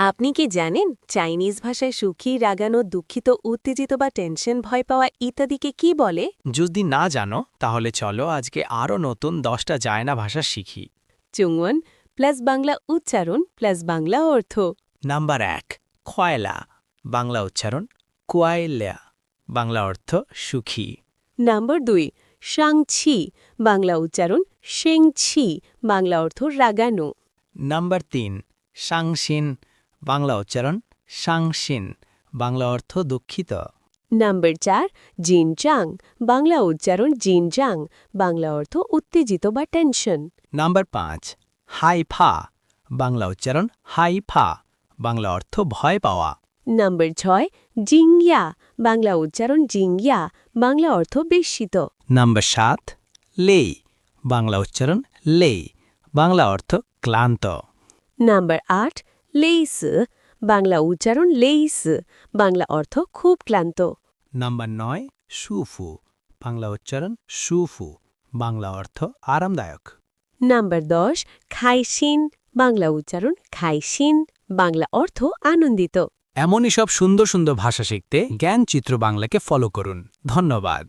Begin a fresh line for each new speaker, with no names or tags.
আপনি কি জানেন চাইনিজ ভাষায় সুখী রাগানো দুঃখিত উত্তেজিত বা টেনশন ভয় পাওয়া ইত্যাদিকে কি বলে?
যদি না জানো তাহলে চলো আজকে আরও নতুন 10টা জায়না ভাষা শিখি।
চুংওয়ান প্লাস বাংলা উচ্চারণ প্লাস বাংলা অর্থ।
নাম্বার 1 খয়লা বাংলা উচ্চারণ কোয়াইল্যা বাংলা অর্থ সুখী।
নাম্বার 2 শাংছি বাংলা উচ্চারণ শেংছি বাংলা অর্থ রাগানো।
নাম্বার 3 সাংশিন বাংলা উচ্চারণ সাংশিন বাংলা অর্থ দুঃখিত।
নাম্বার 4 জিনচাং বাংলা উচ্চারণ জিনজাং বাংলা অর্থ উত্তেজিত বা টেনশন।
নাম্বার 5 হাইফা বাংলা উচ্চারণ হাইফা বাংলা অর্থ ভয় পাওয়া।
নাম্বার 6 জিংয়া বাংলা উচ্চারণ জিংয়া বাংলা অর্থ বিস্মিত।
নাম্বার 7 লেই বাংলা উচ্চারণ লেই বাংলা অর্থ ক্লান্ত।
নাম্বার 8 লেইস বাংলা উচ্চারণ লেইস বাংলা অর্থ খুব ক্লান্ত।
নাম্বার 9 সুফু বাংলা উচ্চারণ সুফু বাংলা অর্থ আরামদায়ক।
নাম্বার 10 খাইশিন বাংলা উচ্চারণ খাইশিন বাংলা অর্থ আনন্দিত।
এমনই সব সুন্দর সুন্দর ভাষা শিখতে জ্ঞান চিত্র বাংলাকে ফলো করুন। ধন্যবাদ।